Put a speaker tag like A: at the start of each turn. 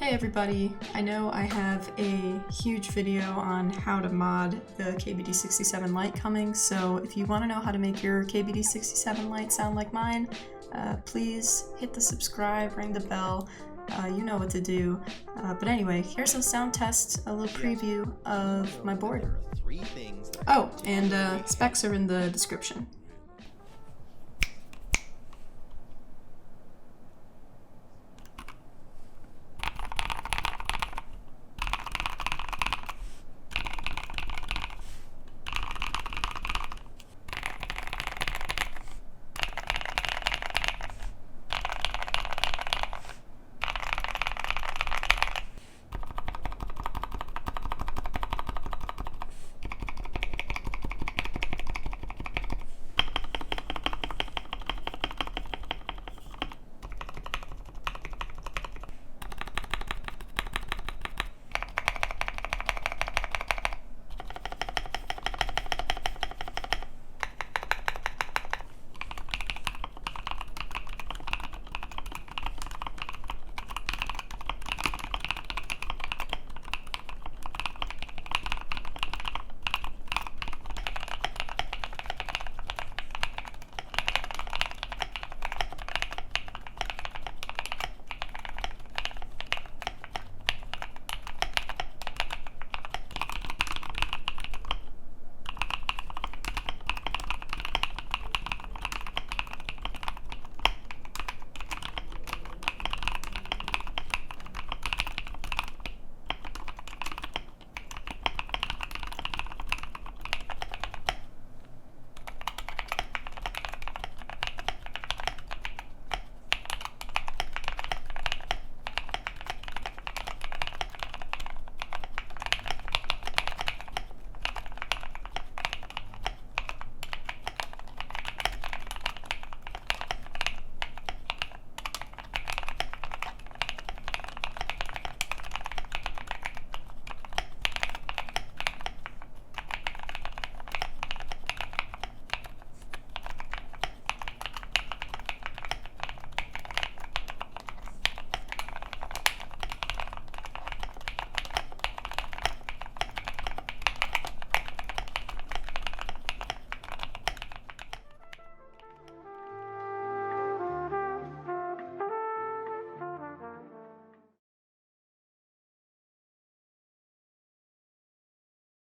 A: Hey everybody, I know I have a huge video on how to mod the KBD67 Lite coming, so if you want to know how to make your KBD67 Lite sound like mine, please hit the subscribe, ring the bell, you know what to do. But anyway, here's a sound test, a little preview of my board. Oh, and specs are in the description.